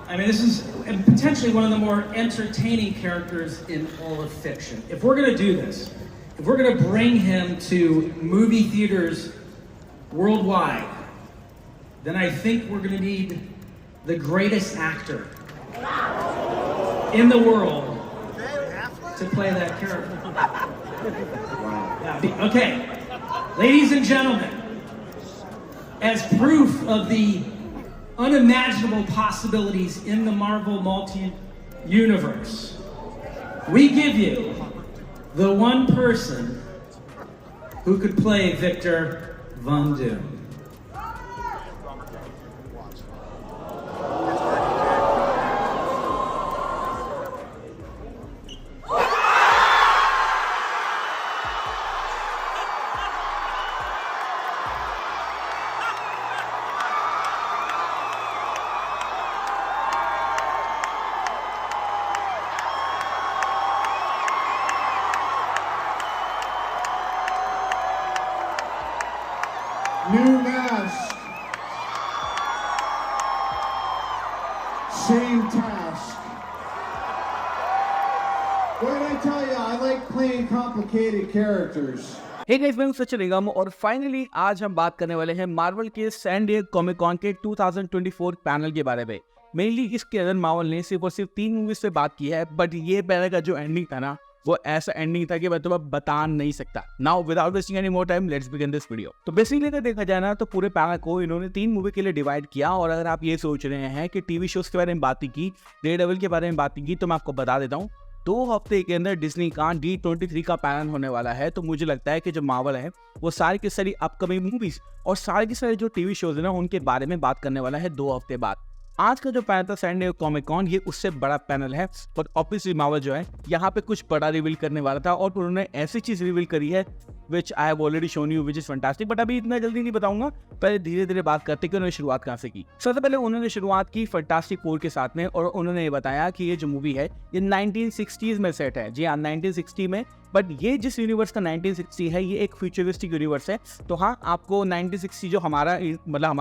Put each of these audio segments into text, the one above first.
I mean, this is potentially one of the more entertaining characters in all of fiction. If we're going to do this, if we're going to bring him to movie theaters worldwide, then I think we're going to need the greatest actor in the world to play that character. Wow. Yeah, okay, ladies and gentlemen, as proof of the unimaginable possibilities in the Marvel multi-universe, we give you the one person who could play Victor Von Doom. New mask. Same task. What did I tell you? I like playing complicated characters. Hey guys, मैं हूं सचिन निगम और finally आज हम बात करने वाले हैं Marvel के सैन डिएगो कॉमिक कॉन के 2024 पैनल के बारे में। मेनली इसके अंदर मार्वल ने सिर्फ और सिर्फ 3 मूवीज से बात की है, बट ये पैनल का जो एंडिंग था ना, वो ऐसा एंडिंग था कि मैं तुम्हें बता नहीं सकता। Now without wasting any more time, let's begin this video. तो बेसिकली अगर देखा जाए ना, तो पूरे पैनल को इन्होंने 3 मूवी के लिए डिवाइड किया। और अगर आप ये सोच रहे हैं कि टीवी शोज के बारे में बात की, डेयरडेविल के बारे में बात की, तो मैं आपको बता देता हूँ 2 हफ्ते के अंदर डिज्नी का D23 का पैनल होने वाला है। तो मुझे लगता है कि जो मार्वल है वो सारी की सारी अपकमिंग मूवीज और सारे के सारे जो टीवी शोज है ना, उनके बारे में बात करने वाला है 2 हफ्ते बाद। आज का जो पैनल था सैन डिएगो कॉमिक कॉन, ये उससे बड़ा पैनल है। बट ऑब्वियसली मार्वल जो है यहाँ पे कुछ बड़ा रिवील करने वाला था, और उन्होंने ऐसी चीज रिवील करी है which I have already shown you, which is fantastic. But अभी इतना जल्दी नहीं बताऊंगा, पहले धीरे धीरे बात करते कि उन्होंने शुरुआत कहाँ से की। सबसे पहले उन्होंने शुरुआत की फैंटास्टिक 4 के साथ में, और उन्होंने ये बताया कि ये जो मूवी है ये 1960s में सेट है। जी हाँ, 1960 में। बट ये जिस यूनिवर्स का 1960 है, ये एक फ्यूचरिस्टिक यूनिवर्स है। तो हाँ, आपको 1960 जो हमारा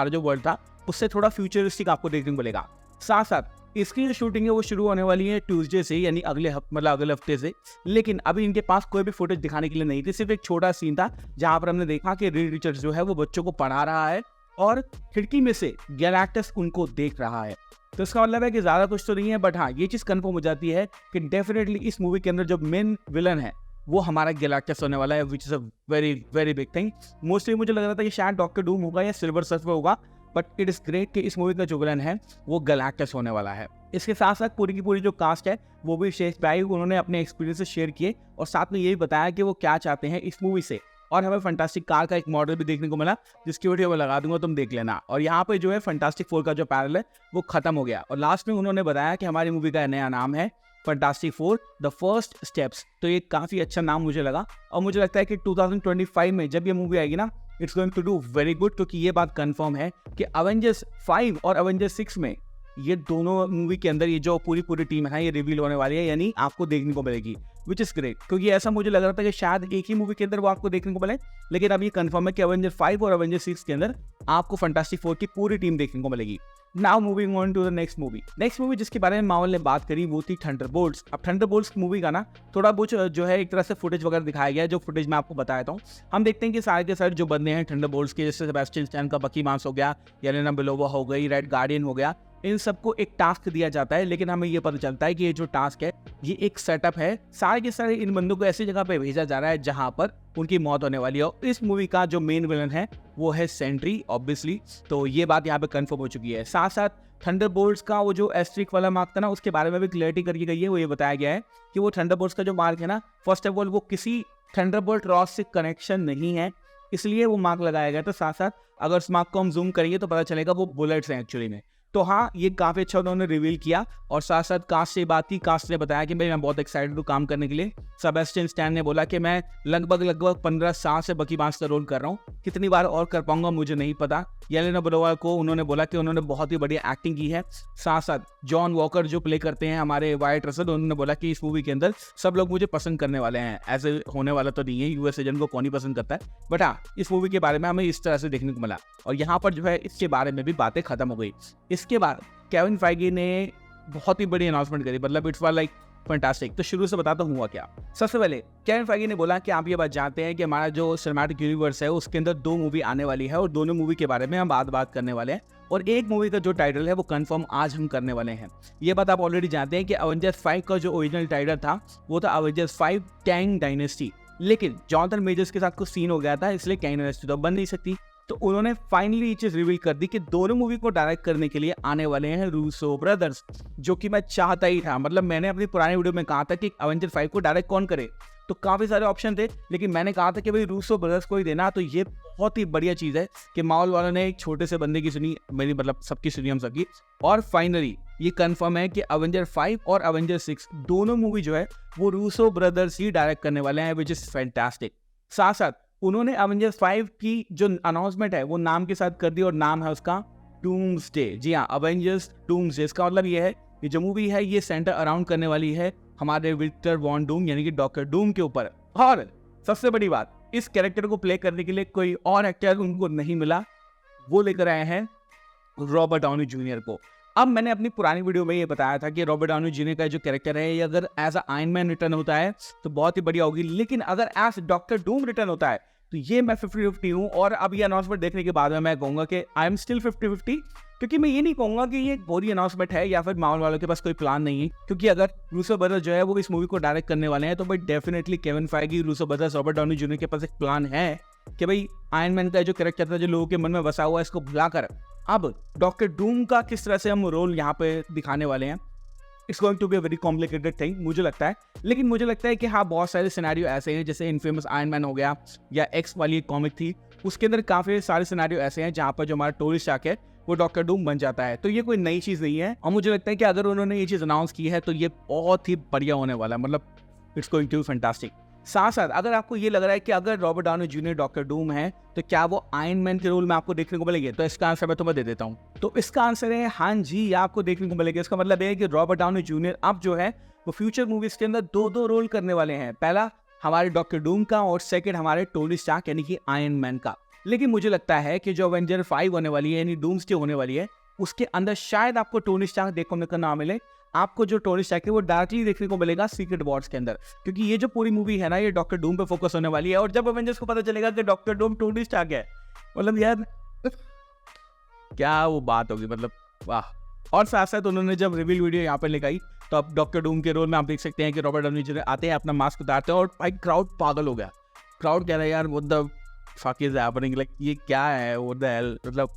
जो वर्ल्ड था, उससे थोड़ा फ्यूचरिस्टिक आपको देखने को मिलेगा। साथ साथ इसकी जो शूटिंग है वो शुरू होने वाली है ट्यूसडे से, यानी अगले हफ्ते से। लेकिन अभी इनके पास कोई भी फुटेज दिखाने के लिए नहीं थी। सिर्फ एक छोटा सीन था जहां पर हमने देखा कि रीड रिचर्ड्स जो है वो बच्चों को पढ़ा रहा है और खिड़की में से गैलेक्टस उनको देख रहा है। तो इसका मतलब है कि ज्यादा कुछ तो नहीं है, बट हाँ, ये चीज कंफर्म हो जाती है कि डेफिनेटली इस मूवी के अंदर जो मेन विलन है वो हमारा गैलेक्टस होने वाला है, which is a very very big thing. Mostly मुझे लग रहा था कि शायद डॉक्टर डूम होगा या सिल्वर सर्फर होगा, बट इट इज ग्रेट कि इस मूवी का जो विलन है वो गैलेक्टस होने वाला है। इसके साथ साथ पूरी की पूरी जो कास्ट है वो भी स्टेज पे आई, उन्होंने अपने एक्सपीरियंसेस शेयर किए और साथ में ये भी बताया कि वो क्या चाहते हैं इस मूवी से। और हमें फैंटास्टिक कार का एक मॉडल भी देखने को मिला, जिसकी वीडियो मैं लगा दूंगा, तुम देख लेना। और यहाँ पे जो है फैंटास्टिक 4 का जो पैनल है वो खत्म हो गया, और लास्ट में उन्होंने बताया कि हमारी मूवी का नया नाम है फैंटास्टिक 4 द फर्स्ट स्टेप्स। तो ये काफी अच्छा नाम मुझे लगा, और मुझे लगता है कि 2025 में जब ये मूवी आएगी ना, it's going to do very good, क्योंकि ये बात कंफर्म है कि अवेंजर्स 5 और अवेंजर्स 6 में ये दोनों मूवी के अंदर ये जो पूरी टीम है ये रिवील होने वाली है, यानी आपको देखने को मिलेगी, विच इज ग्रेट। क्योंकि ऐसा मुझे लग रहा था कि शायद एक ही मूवी के अंदर वो आपको देखने को मिले, लेकिन अब ये कंफर्म है कि अवेंजर 5 और अवेंजर 6 के अंदर आपको फैंटास्टिक 4 की पूरी टीम देखने को मिलेगी। Now moving on to the next movie जिसके बारे में मार्वल ने बात करी वो थी थंडरबोल्ट्स। अब थंडरबोल्ट्स मूवी का ना थोड़ा बहुत जो है एक तरह से फुटेज वगैरह दिखाया गया है, जो फुटेज मैं आपको बताया हूँ। हम देखते हैं कि सारे के सारे जो बंदे हैं थंडरबोल्ट्स के, जैसे सेबेस्टियन स्टैन का बकी मांस हो गया, येलेना बेलोवा हो गई, रेड गार्डियन हो गया, इन सबको एक टास्क दिया जाता है। लेकिन हमें ये पता चलता है कि ये जो टास्क है ये एक सेटअप है। सारे के सारे इन बंदों को ऐसी जगह पे भेजा जा रहा है जहां पर उनकी मौत होने वाली है। और इस मूवी का जो मेन विलन है वो है सेंट्री, ऑब्वियसली। तो ये बात यहाँ पे कंफर्म हो चुकी है। साथ साथ थंडरबोल्ट्स का वो जो एस्ट्रिक वाला मार्क था ना, उसके बारे में भी क्लियरिटी करके गई है। वो ये बताया गया है कि वो थंडरबोल्ट्स का जो मार्क है ना, फर्स्ट ऑफ ऑल वो किसी थंडरबोल्ट रॉस से कनेक्शन नहीं है, इसलिए वो मार्क लगाया गया। तो साथ साथ अगर उस मार्क को हम जूम करेंगे तो पता चलेगा वो बुलेट्स हैं एक्चुअली में। तो हाँ, ये काफी अच्छा उन्होंने रिवील किया। और साथ साथ कास्ट से बात की, कास्ट ने बताया कि भाई मैं बहुत एक्साइटेड हूँ काम करने के लिए। सेबेस्टियन स्टैन ने बोला कि मैं लगभग 15 साल से बकी बांस का रोल कर रहा हूँ, कितनी बार और कर पाऊंगा मुझे नहीं पता। येलेना बेलोवा को उन्होंने बोला कि उन्होंने बहुत ही बढ़िया एक्टिंग की है। साथ साथ जॉन वॉकर जो प्ले करते हैं हमारे वाइट रसल, उन्होंने बोला कि इस मूवी के अंदर सब लोग मुझे पसंद करने वाले हैं। ऐसे होने वाला तो नहीं है, यूएस एजेंट को कौन ही पसंद करता है, बट हाँ, इस मूवी के बारे में हमें इस तरह से देखने को मिला। और यहाँ पर जो है इसके बारे में भी बातें खत्म हो गई। इसके बाद केविन फाइगी ने बहुत ही बड़ी अनाउंसमेंट करी, मतलब इट्स वाज लाइक फैंटास्टिक। तो शुरू से बताता हूँ हुआ क्या। सबसे पहले केविन फाइगी ने बोला कि आप ये बात जानते हैं कि हमारा जो सिनेमैटिक यूनिवर्स है उसके अंदर 2 मूवी आने वाली है और दोनों मूवी के बारे में हम बात करने वाले हैं, और एक मूवी का जो टाइटल है वो कंफर्म आज हम करने वाले हैं। ये बात आप ऑलरेडी जानते हैं कि अवेंजर्स 5 का जो ओरिजिनल टाइटल था वो था अवेंजर्स 5 कैंग डायनेस्टी, लेकिन जॉनथन मेजर्स के साथ कुछ सीन हो गया था, इसलिए कैंग डायनेस्टी तो बन नहीं सकती। तो उन्होंने फाइनली ये चीज रिवील कर दी कि दोनों मूवी को डायरेक्ट करने के लिए आने वाले हैं रूसो ब्रदर्स, जो कि मैं चाहता ही था। मतलब मैंने अपनी पुरानी वीडियो में कहा था कि अवेंजर 5 को डायरेक्ट कौन करे, तो काफी सारे ऑप्शन थे, लेकिन मैंने कहा था कि भाई रूसो ब्रदर्स को ही देना। तो ये बहुत ही बढ़िया चीज है कि मार्वल वालों ने एक छोटे से बंदे की सुनी, मेरी मतलब सबकी सुनी, हम सबकी, और फाइनली ये कंफर्म है कि अवेंजर 5 और अवेंजर 6 दोनों मूवी जो है वो रूसो ब्रदर्स ही डायरेक्ट करने वाले हैं, विच इज फैंटास्टिक। साथ साथ उन्होंने अवेंजर्स 5 की जो अनाउंसमेंट है वो नाम के साथ कर दी, और नाम है उसका डूम्सडे। जी हाँ, अवेंजर्स डूम्सडे। इसका मतलब ये है कि जो मूवी है ये सेंटर अराउंड करने वाली है हमारे विक्टर वॉन डूम यानी कि डॉक्टर डूम के ऊपर। और सबसे बड़ी बात, इस कैरेक्टर को प्ले करने के लिए कोई और एक्टर उनको नहीं मिला, वो लेकर आए हैं रॉबर्ट डाउनी जूनियर को। अब मैंने अपनी पुरानी वीडियो में ये बताया था कि रॉबर्ट डाउनी जूनियर का जो कैरेक्टर है ये अगर as a Iron Man return होता है तो बहुत ही बढ़िया होगी, लेकिन अगर एज डॉक्टर डूम रिटर्न होता है तो ये मैं 50-50 हूँ। और अब ये अनाउंसमेंट देखने के बाद में मैं कहूँगा कि आई एम स्टिल 50-50, क्योंकि मैं ये नहीं कहूँगा कि ये एक बुरी अनाउंसमेंट है या फिर मार्वल वालों के पास कोई प्लान नहीं है, क्योंकि अगर रूसो ब्रदर्स जो है वो इस मूवी को डायरेक्ट करने वाले हैं तो भाई definitely Kevin Feige, Russo brothers, Robert Downey junior के पास एक प्लान है कि भाई आयरन मैन का जो कैरेक्टर था जो लोगों के मन में बसा हुआ है इसको भुलाकर अब डॉक्टर डूम का किस तरह से हम रोल यहाँ पे दिखाने वाले हैं। It's going to be a very complicated thing मुझे लगता है, लेकिन मुझे लगता है कि हाँ बहुत सारे सिनेरियो ऐसे हैं, जैसे इनफेमस आयरन मैन हो गया या एक्स वाली एक कॉमिक थी, उसके अंदर काफी सारे सिनेरियो ऐसे हैं जहाँ पर जो हमारा टोनी स्टार्क है वो डॉक्टर डूम बन जाता है। तो ये कोई नई चीज नहीं है, और मुझे लगता है कि अगर उन्होंने ये चीज अनाउंस की है तो ये बहुत ही बढ़िया होने वाला है, मतलब it's going to be fantastic. साथ साथ अगर आपको ये लग रहा है कि अगर Robert Downey junior doctor Doom है तो क्या वो आयरन मैन के रोल में आपको देखने को मिलेंगे, तो इसका आंसर मैं तुम्हें दे देता हूँ। तो इसका आंसर है हाँ जी, आपको देखने को मिलेगा। इसका मतलब है कि रॉबर्ट डाउनी जूनियर अब जो है वो फ्यूचर मूवीज के अंदर 2 रोल करने वाले हैं, पहला हमारे डॉक्टर डूम का और सेकंड हमारे टोनी स्टार्क यानी कि आयरन मैन का। लेकिन मुझे लगता है कि जो अवेंजर 5 होने वाली है यानी डूम्सडे होने वाली है उसके अंदर शायद आपको टोनी स्टार्क देखने को ना मिले, आपको जो टोनी स्टार्क है वो डायरेक्टली देखने को मिलेगा सीक्रेट वॉर्स के अंदर, क्योंकि ये जो पूरी मूवी है ना ये डॉक्टर डूम पे फोकस होने वाली है। और जब अवेंजर्स को पता चलेगा कि डॉक्टर डूम टोनी स्टार्क है, मतलब यार क्या वो बात होगी, मतलब वाह। और साथ साथ उन्होंने जब रिवील वीडियो यहाँ पर लगाई तो अब डॉक्टर डूम के रोल में आप देख सकते हैं कि रॉबर्ट डाउनी जूनियर आते हैं, अपना मास्क उतारते हैं और भाई क्राउड पागल हो गया। क्राउड कह रहा है यार what the fuck is happening, like ये क्या है, व्हाट द हेल, मतलब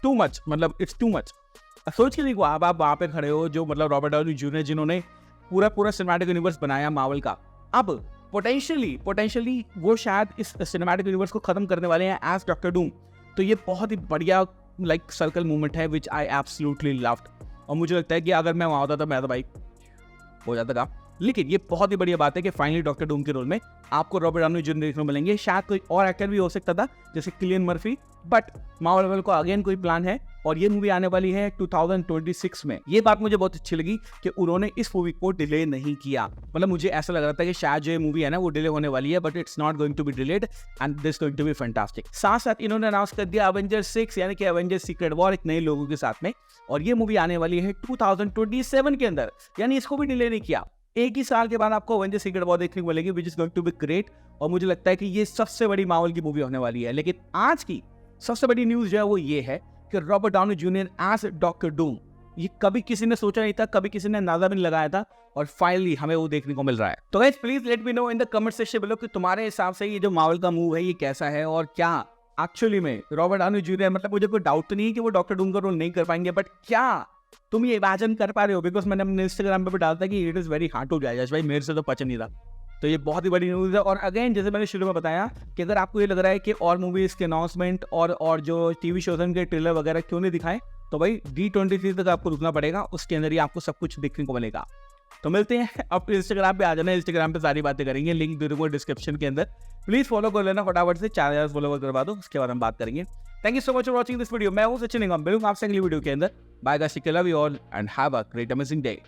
टू मच, मतलब इट्स टू मच। सोच के देखो आप वहाँ पे खड़े हो जो मतलब रॉबर्ट डाउनी जूनियर जिन्होंने पूरा सिनेमैटिक यूनिवर्स बनाया मार्वल का, अब पोटेंशियली वो शायद इस सिनेमैटिक यूनिवर्स को खत्म करने वाले हैं एज डॉक्टर डूम। तो ये बहुत ही बढ़िया लाइक सर्कल मूवमेंट है विच आई एब्सोल्युटली लव्ड, और मुझे लगता है कि अगर मैं वहाँ होता तो मैं तो भाई हो जाता था। लेकिन ये बहुत ही बढ़िया बात है कि फाइनली डॉक्टर डूम के रोल में आपको रॉबर्ट डाउनी जूनियर देखने को मिलेंगे। शायद कोई और एक्टर भी हो सकता था जैसे किलियन मर्फी, बट मार्वल को अगेन कोई प्लान है और ये मूवी आने वाली है 2026 में। ये बात मुझे बहुत अच्छी लगी कि उन्होंने इस मूवी को डिले नहीं किया, मतलब मुझे ऐसा लग रहा था कि शायद जो ये मूवी है ना वो डिले होने वाली है, but it's not going to be delayed and this going to be fantastic. साथ साथ इन्होंने अनाउंस कर दिया अवेंजर 6 यानी कि अवेंजर सीक्रेट वॉर एक नए लोगों के साथ में, और ये मूवी आने वाली है 2027 के अंदर, यानी इसको भी डिले नहीं किया। एक ही साल के बाद आपको अवेंजर सीक्रेट वॉर देखने को मिलेगी which is going to be great, और मुझे लगता है कि ये सबसे बड़ी मार्वल की मूवी होने वाली है। लेकिन आज की सबसे बड़ी न्यूज जो है वो ये है कि Robert Downey Junior as Doctor Doom, ये कभी किसी ने सोचा नहीं था, कभी किसी ने अंदाजा भी नहीं लगाया था, और फाइनली हमें वो देखने को मिल रहा है। तो guys please let me know in the comment section below कि तुम्हारे हिसाब से ये जो मार्वल का मूव है ये कैसा है, और क्या एक्चुअली में रॉबर्ट डाउनी जूनियर, मतलब मुझे कोई डाउट तो नहीं है कि वो डॉक्टर डूम का रोल नहीं कर पाएंगे, बट क्या तुम ये इमेजिन कर पा रहे हो? बिकॉज मैंने अपने इंस्टाग्राम पे भी डालता कि it is very hard to जज भाई, मेरे से तो पच नहीं रहा। तो ये बहुत ही बड़ी न्यूज़ है। और अगेन जैसे मैंने शुरू में बताया कि अगर आपको ये लग रहा है कि और मूवीज के अनाउंसमेंट और जो टीवी शोज के ट्रेलर वगैरह क्यों नहीं दिखाएं, तो भाई D23 तक आपको रुकना पड़ेगा, उसके अंदर ही आपको सब कुछ देखने को मिलेगा। तो मिलते हैं, अब इंस्टाग्राम पे आ जाना, इंस्टाग्राम पे सारी बातें करेंगे, लिंक दे दूंगा डिस्क्रिप्शन के अंदर, प्लीज फॉलो कर लेना फटाफट से, 4000 फॉलोवर करवा दो, उसके बाद हम बात करेंगे। Thank you so much for watching this video. मैं हूं सचिन निगम, मिलूंगा आपसे अगली वीडियो के अंदर। Bye guys, love you all and have a great amazing day.